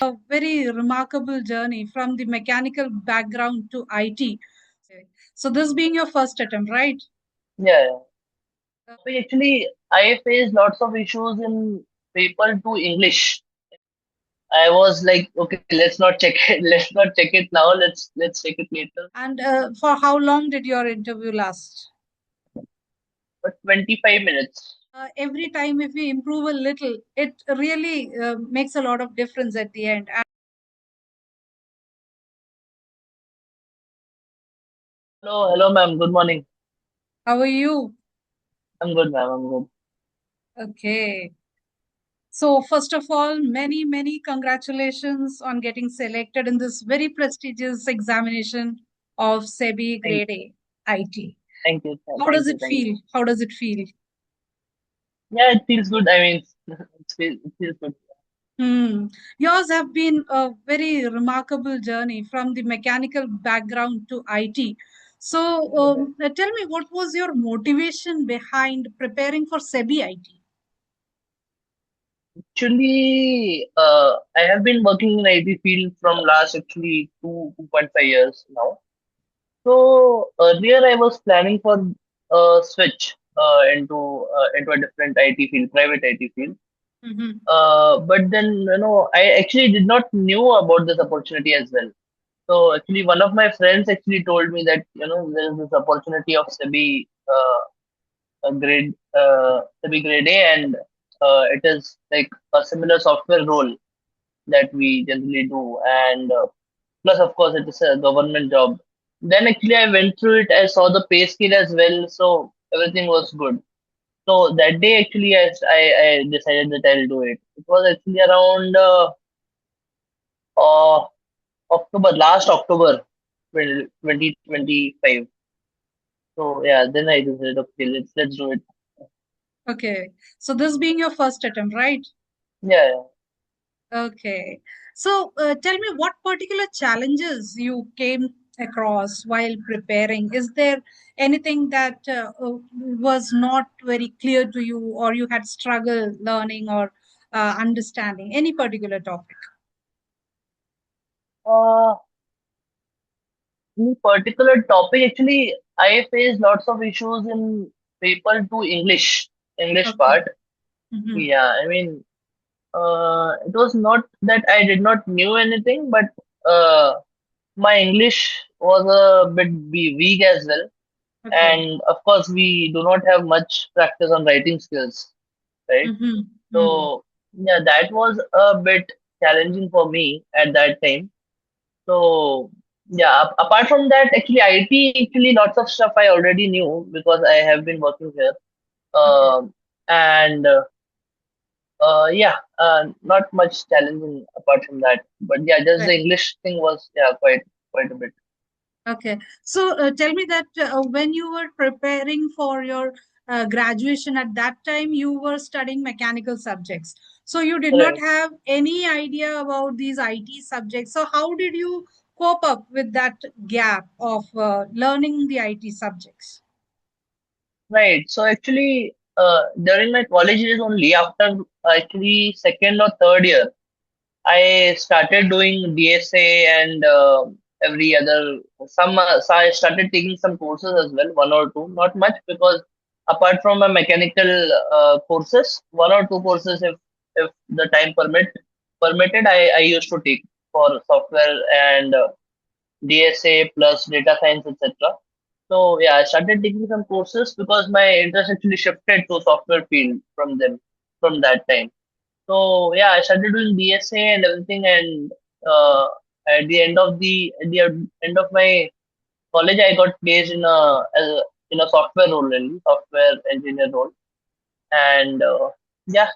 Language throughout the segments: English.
A very remarkable journey from the mechanical background to IT. So this being your first attempt, right? Yeah, yeah. But actually, I faced lots of issues in paper to English. I was like, okay, let's not check it. Let's not check it now. Let's check it later. And for how long did your interview last? But 25 minutes. Every time, if we improve a little, it really makes a lot of difference at the end. And Hello, ma'am. Good morning. how are you? I'm good, ma'am. I'm good. Okay. So, first of all, many, many congratulations on getting selected in this very prestigious examination of SEBI Thank, Grade A IT. thank you, sir. How does Thank you, it thank you. feel? How does it feel? Yeah, it feels good. I mean, it feels good. Hmm. Yours have been a very remarkable journey from the mechanical background to IT. So, tell me, what was your motivation behind preparing for SEBI IT? Actually, I have been working in IT field from last actually 2.5 years now. So earlier I was planning for switch into a different IT field, private IT field. Mhm. But then I actually did not knew about this opportunity as well. So actually, one of my friends actually told me that there is this opportunity of SEBI Grade A, and it is like a similar software role that we generally do, and plus of course it is a government job. Then actually I went through it. I saw the pay scale as well, so everything was good. So that day actually I decided that I'll do it. It was actually around uh, October, last October 2025. So yeah, then I decided, okay, let's do it. Okay. So, this being your first attempt, right? Yeah, yeah. Okay. So, tell me what particular challenges you came across while preparing. Is there anything that was not very clear to you, or you had struggle learning or understanding any particular topic? Uh, in particular topic, actually, I faced lots of issues in paper to English Okay. part. Hmm. Yeah, I mean, it was not that I did not knew anything, but uh, my English was a bit weak as well. Okay. And of course, we do not have much practice on writing skills, right? Hmm. Hmm. So yeah, that was a bit challenging for me at that time. So yeah, apart from that, actually IT, actually lots of stuff I already knew because I have been working here. Okay. And yeah, not much challenging apart from that. But yeah, just the Right. English thing was, yeah, quite a bit. Okay. So tell me that when you were preparing for your graduation at that time, you were studying mechanical subjects. So you did not Right. have any idea about these IT subjects. So how did you cope up with that gap of learning the IT subjects? Right. So actually, during my college days only, after actually second or third year, I started doing DSA and every other some. So I started taking some courses as well, one or two, not much because apart from my mechanical courses, one or two courses, if the time permitted, I used to take for software and DSA plus data science, etc. So yeah, I started taking some courses because my interest actually shifted to software field from that time. So yeah, I started doing DSA and everything, and uh, at the end of my college, I got placed in a software role, really, software engineer role, and yeah,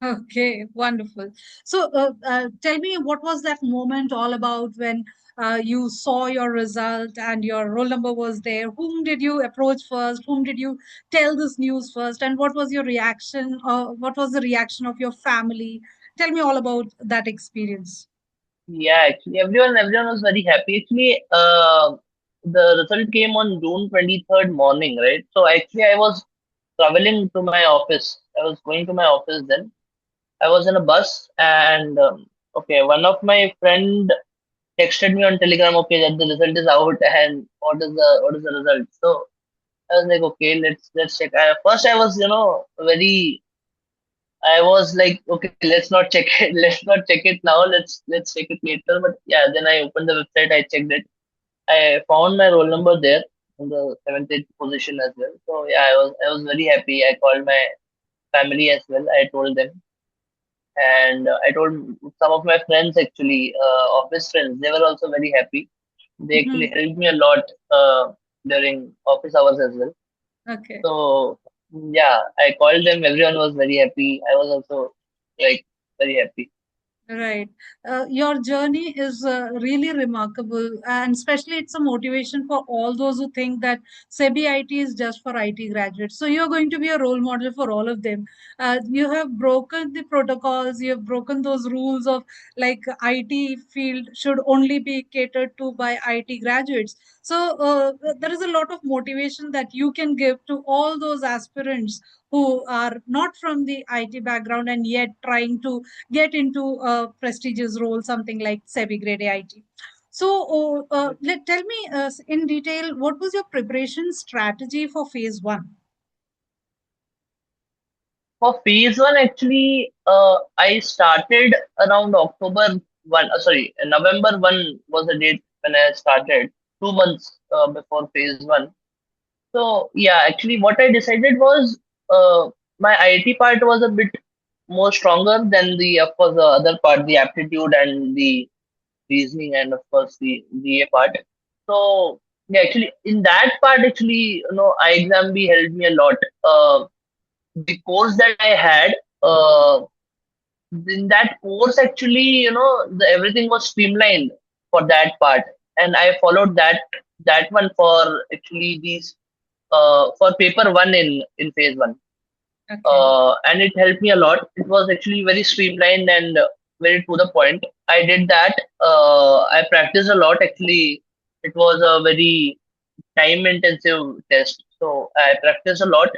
Okay, wonderful. So, tell me, what was that moment all about when you saw your result and your roll number was there? Whom did you approach first? Whom did you tell this news first? And what was your reaction? What was the reaction of your family? Tell me all about that experience. yeah. Actually, everyone was very happy. Actually, the result came on June 23rd morning, right? So actually, I was traveling to my office. I was going to my office then. I was in a bus and okay, one of my friend texted me on Telegram, okay, that the result is out and what is the result? So I was like, okay, let's check. First, I was very. I was like, okay, let's not check it. Let's not check it now. Let's check it later. But yeah, then I opened the website. I checked it. I found my roll number there in the 7th, 8th position as well. So yeah, I was very happy. I called my family as well. I told them, and I told some of my friends actually, office friends. They were also very happy. They actually Mhm. helped me a lot during office hours as well. Okay. So yeah, I called them. Everyone was very happy. I was also like very happy. Right. Your journey is really remarkable, and especially it's a motivation for all those who think that SEBI IT is just for IT graduates. So you're going to be a role model for all of them. You have broken the protocols, you have broken those rules of like IT field should only be catered to by IT graduates. So there is a lot of motivation that you can give to all those aspirants who are not from the IT background and yet trying to get into a prestigious role, something like SEBI Grade A IT. So, tell me in detail, what was your preparation strategy for phase one? For phase one, actually, I started around October 1. Sorry, November 1 was the date when I started. 2 months before phase one. So yeah, actually, what I decided was my IT part was a bit more stronger than the, of course, the other part, the aptitude and the reasoning, and of course the GA part. So yeah, actually, in that part, actually, iXamBee helped me a lot. The course that I had, in that course, actually, everything was streamlined for that part, and I followed that one for actually these for paper one in phase one, Okay. and it helped me a lot. It was actually very streamlined and very to the point. I did that. I practiced a lot. Actually, it was a very time intensive test, so I practiced a lot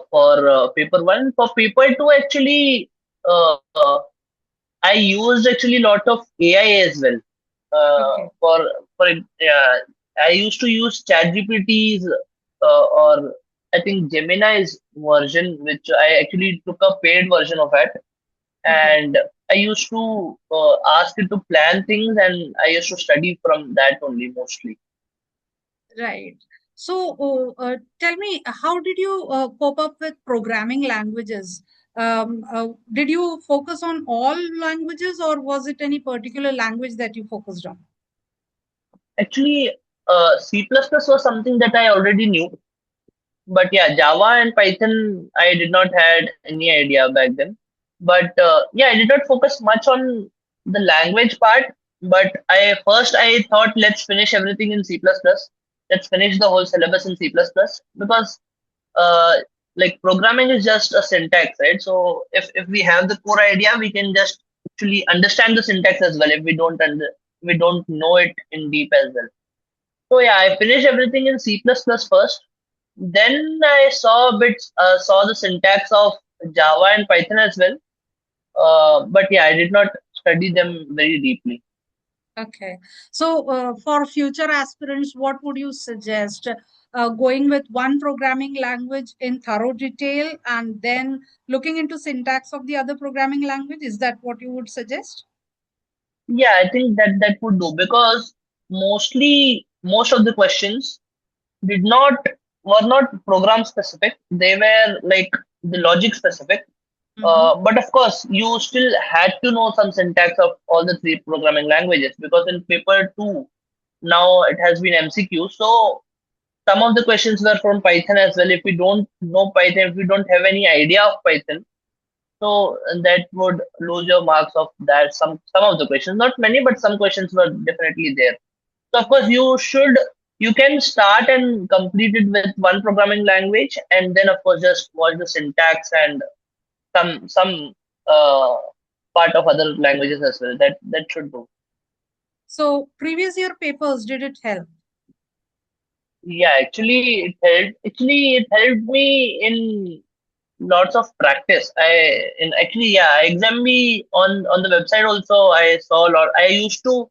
for paper one. For paper two, actually, uh, I used actually a lot of AI as well. Okay. For I used to use ChatGPT's or I think Gemini's version, which I actually took a paid version of it, Okay. and I used to ask it to plan things, and I used to study from that only mostly. Right. So, tell me, how did you cope up with programming languages? Did you focus on all languages, or was it any particular language that you focused on? Actually, C++ plus plus was something that I already knew, but yeah, Java and Python, I did not had any idea back then. But yeah, I did not focus much on the language part. But I thought, let's finish everything in C++. Let's finish the whole syllabus in C++ because uh, like programming is just a syntax, right? So if we have the core idea, we can just actually understand the syntax as well. If we don't know it in deep as well. So yeah, I finished everything in C++ first. Then I saw the syntax of Java and Python as well. But yeah, I did not study them very deeply. Okay. So, for future aspirants, what would you suggest? Going with one programming language in thorough detail and then looking into syntax of the other programming language? Is that what you would suggest? Yeah, I think that would do because most of the questions did not were not program specific. They were like the logic specific. Mm-hmm. But of course, you still had to know some syntax of all the three programming languages because in paper two now it has been MCQ. So some of the questions were from Python as well. If we don't know Python, if we don't have any idea of Python, so that would lose your marks of that. Some of the questions, not many, but some questions were definitely there. So of course you can start and complete it with one programming language, and then of course just watch the syntax and some uh, part of other languages as well. That should do. So, previous year papers, did it help? Yeah, actually it helped. Actually, it helped me in. lots of practice. Yeah, ixamBee on the website also I saw a lot. I used to,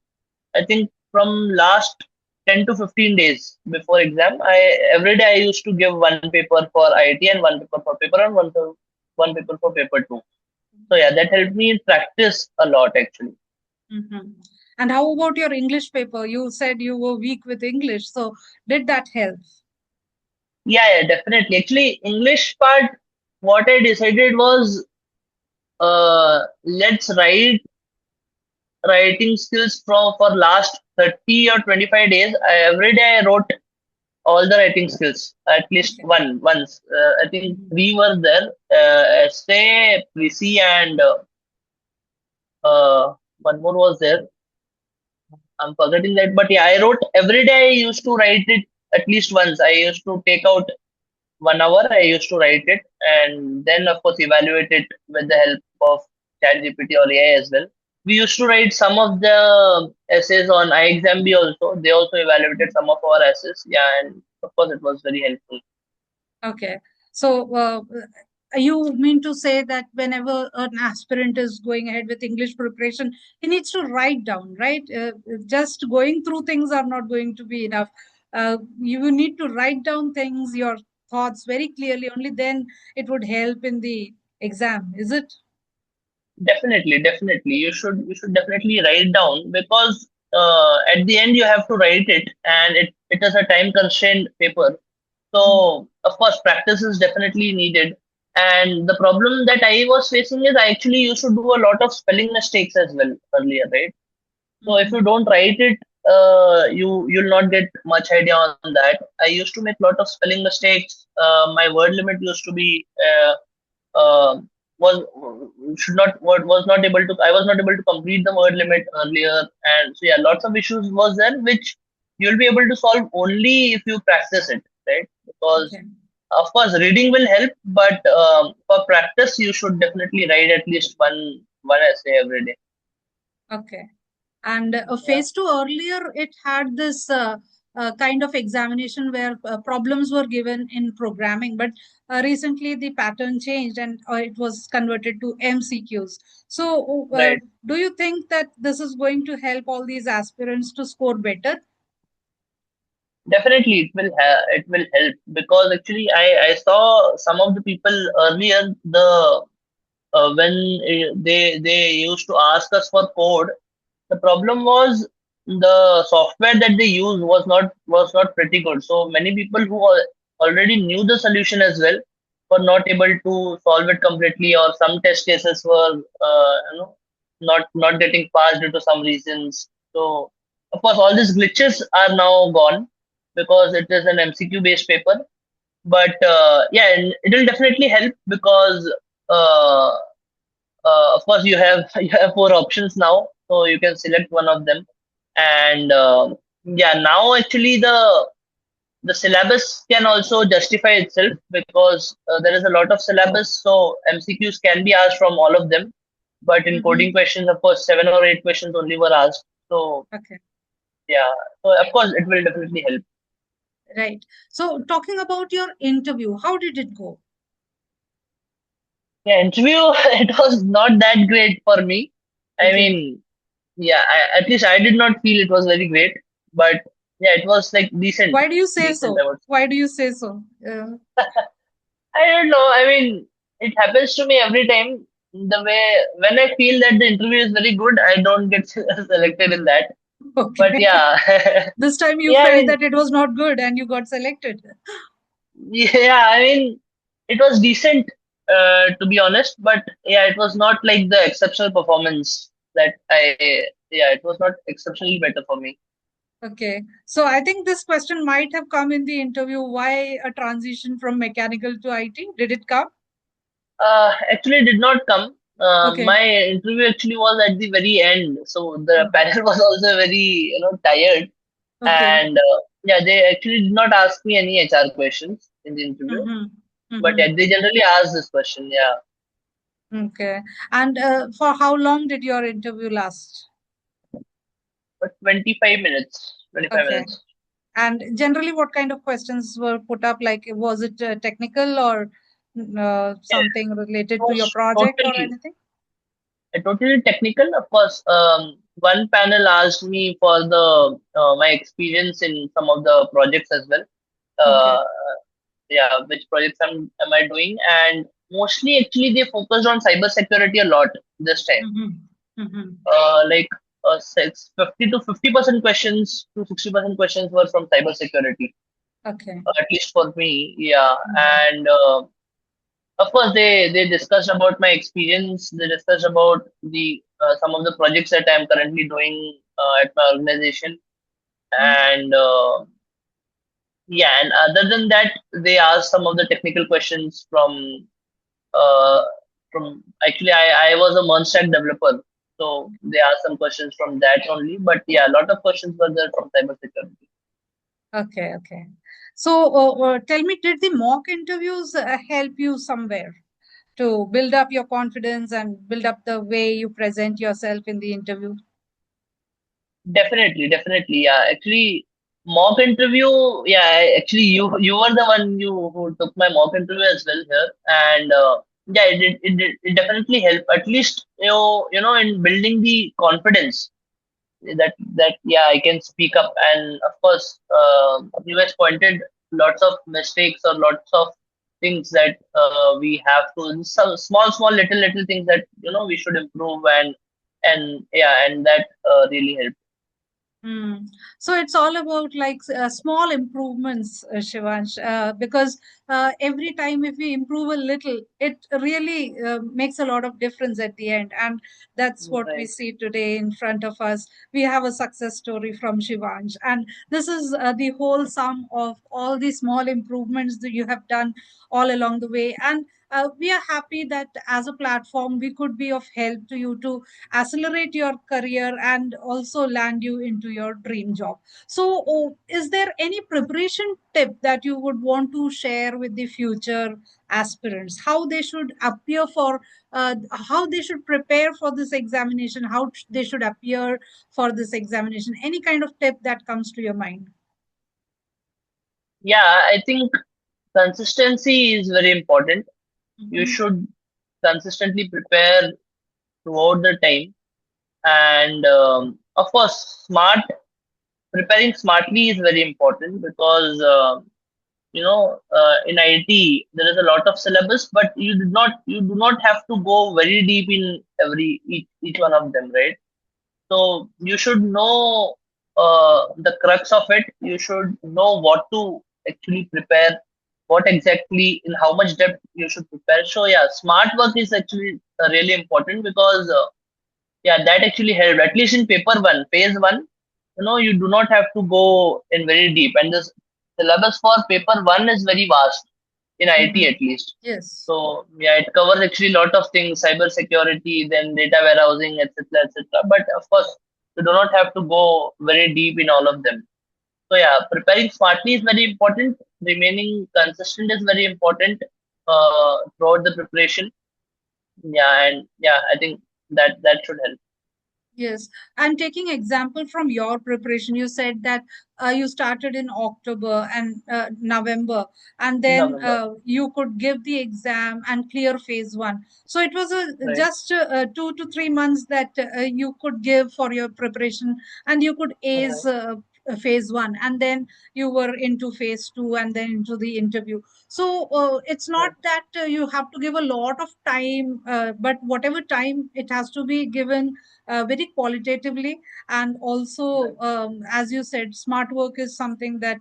I think from last 10 to 15 days before exam, I every day I used to give one paper for IT and one paper for paper and one paper for paper two. So yeah, that helped me practice a lot actually. Mm-hmm. And how about your English paper? You said you were weak with English, so did that help? Yeah, definitely. Actually, English part, what I decided was let's writing skills for last 30 or 25 days. Every day I wrote all the writing skills, at least Okay. once. I think Mhm. three were there: essay, preci, and one more was there. I'm forgetting that, but yeah, I wrote every day. I used to write it at least once. I used to take out 1 hour. I used to write it, and then of course evaluate it with the help of ChatGPT or AI as well. We used to write some of the essays on iXamB also. They also evaluated some of our essays. Yeah, and of course it was very helpful. Okay. So, you mean to say that whenever an aspirant is going ahead with English preparation, he needs to write down, right? Just going through things are not going to be enough. You need to write down things, your thoughts very clearly. Only then it would help in the exam, is it? Definitely, definitely. You should definitely write down because at the end you have to write it, and it is a time constrained paper. Mhm. So of course practice is definitely needed. And the problem that I was facing is I actually used to do a lot of spelling mistakes as well earlier, right? So if you Mhm. don't write it, you'll not get much idea on that. I used to make a lot of spelling mistakes. My word limit used to be uh, was should not was not able to I was not able to complete the word limit earlier, and so yeah, lots of issues was there which you'll be able to solve only if you practice it, right? Because Okay. of course reading will help, but for practice you should definitely write at least one essay every day. Okay. And Yeah, phase two earlier, it had this kind of examination where problems were given in programming, but recently the pattern changed and it was converted to MCQs. So, right. do you think that this is going to help all these aspirants to score better? Definitely, it will help because actually I saw some of the people earlier when they used to ask us for code. The problem was the software that they used was not pretty good. So many people who already knew the solution as well were not able to solve it completely, or some test cases were not getting passed due to some reasons. So of course all these glitches are now gone because it is an MCQ based paper. But yeah, and it will definitely help because uh, of course you have you have four options now, so you can select one of them. And yeah, now actually the syllabus can also justify itself because there is a lot of syllabus, so MCQs can be asked from all of them. But in coding Hmm. questions, of course, 7 or 8 questions only were asked. So Okay, yeah, so of course it will definitely help. right. So, talking about your interview, how did it go? Yeah, interview it was not that great for me. I Okay. mean, yeah, at least I did not feel it was very great, but yeah, it was like decent, Why do you say decent. so? I would. Why do you say so? I don't know. I mean, it happens to me every time. The way when I feel that the interview is very good, I don't get selected in that. But Okay. yeah, This time you yeah. I felt mean, that it was not good and you got selected. yeah. I mean, it was decent to be honest, but yeah, it was not like the exceptional performance that I. Yeah, it was not exceptionally better for me. Okay. So I think this question might have come in the interview. Why a transition from mechanical to IT? Did it come? Actually, did not come. Okay. My interview actually was at the very end, so the panel was also very tired. Okay. And yeah, they actually did not ask me any HR questions in the interview, Mm-hmm. but Mm-hmm. yeah, they generally ask this question. Yeah, Okay. And for how long did your interview last? but 25 minutes, 25 Okay. minutes. And generally, what kind of questions were put up? Like, was it technical or? Yes, something it related to your was project or totally anything? totally technical. Of course, one panel asked me for the my experience in some of the projects as well. Okay. Uh, yeah, which projects am I doing? And mostly, actually, they focused on cyber security a lot this time. Mm-hmm. Mm-hmm. Like 50 to 50% questions to 60% questions were from cyber security, Okay. at least for me. Yeah, Mm-hmm. and of course, they discussed about my experience. They discussed about the some of the projects that I'm currently doing at my organization, and yeah, and other than that, they asked some of the technical questions uh, from actually I was a Merstack developer, so they asked some questions from that only. But yeah, a lot of questions were there from cybersecurity. Okay. Okay. So, tell me, did the mock interviews help you somewhere to build up your confidence and build up the way you present yourself in the interview? Definitely, definitely. Yeah, actually, mock interview. Yeah, actually, you were the one you who took my mock interview as well here, and yeah, it definitely helped. At least in building the confidence that yeah, I can speak up, and of course, you guys pointed lots of mistakes or lots of things that we have to some small little things that we should improve, and yeah, and that really helped. Hmm. So it's all about like small improvements, Shivansh, because every time if we improve a little, it really makes a lot of difference at the end. And that's what we Right. see today in front of us. We have a success story from Shivansh. And this is the whole sum of all the small improvements that you have done all along the way. And we are happy that as a platform, we could be of help to you to accelerate your career and also land you into your dream job. So, is there any preparation tip that you would want to share with the future aspirants? How they should appear for, how they should prepare for this examination, how they should appear for this examination? Any kind of tip that comes to your mind? Yeah, I think consistency is very important. You Mhm. should consistently prepare throughout the time, and of course, preparing smartly is very important because in IT there is a lot of syllabus, but you do not have to go very deep in each one of them, right? So you should know the crux of it. You should know what to actually prepare, what exactly in how much depth you should prepare. So yeah, smart work is actually really important because yeah, that actually helped. At least in paper one, phase one, you do not have to go in very deep, and this syllabus for paper one is very vast in IT Mhm. at least. Yes. So yeah, it covers actually a lot of things, cyber security, then data warehousing, etc., etc. But of course, you do not have to go very deep in all of them. So yeah, preparing smartly is very important. Remaining consistent is very important throughout the preparation. Yeah, and yeah, I think that should help. Yes, and taking example from your preparation, you said that you started in October and November, and then November, you could give the exam and clear phase one. So it was right, just 2 to 3 months that you could give for your preparation, and you could ace right, phase one, and then you were into phase two, and then into the interview. So it's not right, that you have to give a lot of time, but whatever time it has to be given very qualitatively, and also right, as you said, smart work is something that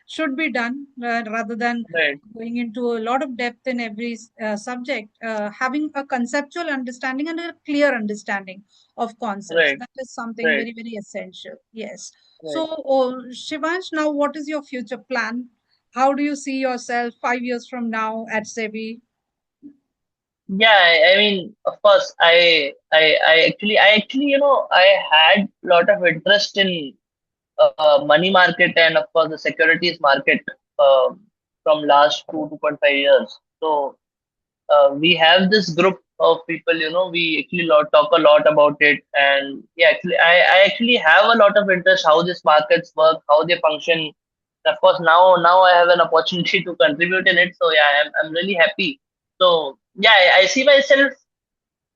should be done rather than right, going into a lot of depth in every subject. Having a conceptual understanding and a clear understanding of concepts, right, that is something right, very very essential. Yes. So right. Shivansh, now what is your future plan? How do you see yourself 5 years from now at SEBI? Yeah, I mean, of course, I actually, I had a lot of interest in money market and of course the securities market um from last 2.5 years. So we have this group of people, we actually talk a lot about it, and yeah, actually, I actually have a lot of interest how these markets work, how they function. Of course, now I have an opportunity to contribute in it. So yeah, I'm really happy So yeah, I see myself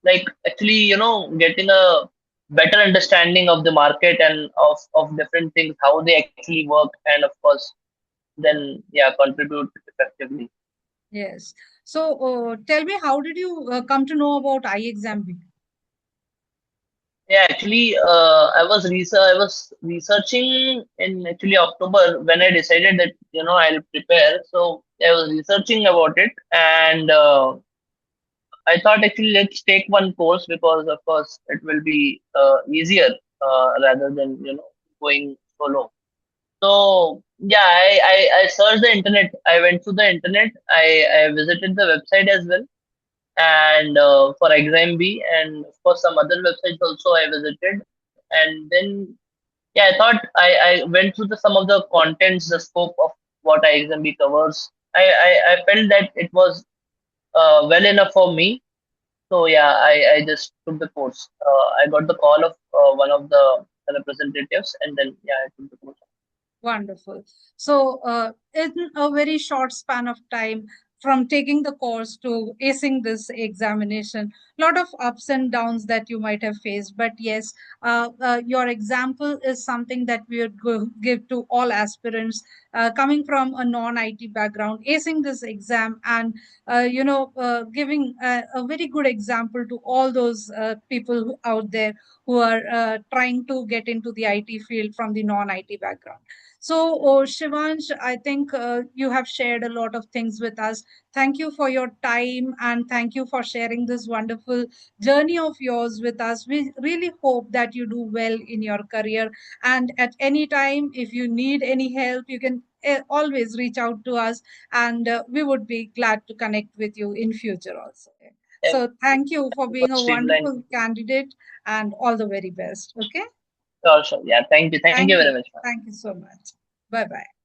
like actually, getting a better understanding of the market and of different things, how they actually work, and of course, then yeah, contribute effectively. Yes. So, tell me, how did you come to know about iXamB? Yeah, actually, I was researching in actually October when I decided that I'll prepare. So I was researching about it, and I thought actually let's take one course because of course it will be easier rather than going solo. So yeah, I searched the internet. I went to the internet. I visited the website as well, and for ixamBee, and of course some other websites also I visited. And then yeah, I thought I went through some of the contents, the scope of what ixamBee covers. I felt that it was well enough for me. So yeah, I just took the course. I got the call of one of the representatives, and then yeah, I took the course. Wonderful. So, in a very short span of time, from taking the course to acing this examination, lot of ups and downs that you might have faced. But yes, your example is something that we would give to all aspirants coming from a non-IT background, acing this exam, and giving a very good example to all those people out there who are trying to get into the IT field from the non-IT background. So, Shivansh, I think you have shared a lot of things with us. Thank you for your time and thank you for sharing this wonderful journey of yours with us. We really hope that you do well in your career. And at any time, if you need any help, you can always reach out to us, and we would be glad to connect with you in future also. Thank So, thank you for you being for a wonderful streamlining. candidate and all the very best. Okay. Sure, sure. Yeah, thank you. Thank you Thank very you. much. Thank you so much. Bye bye.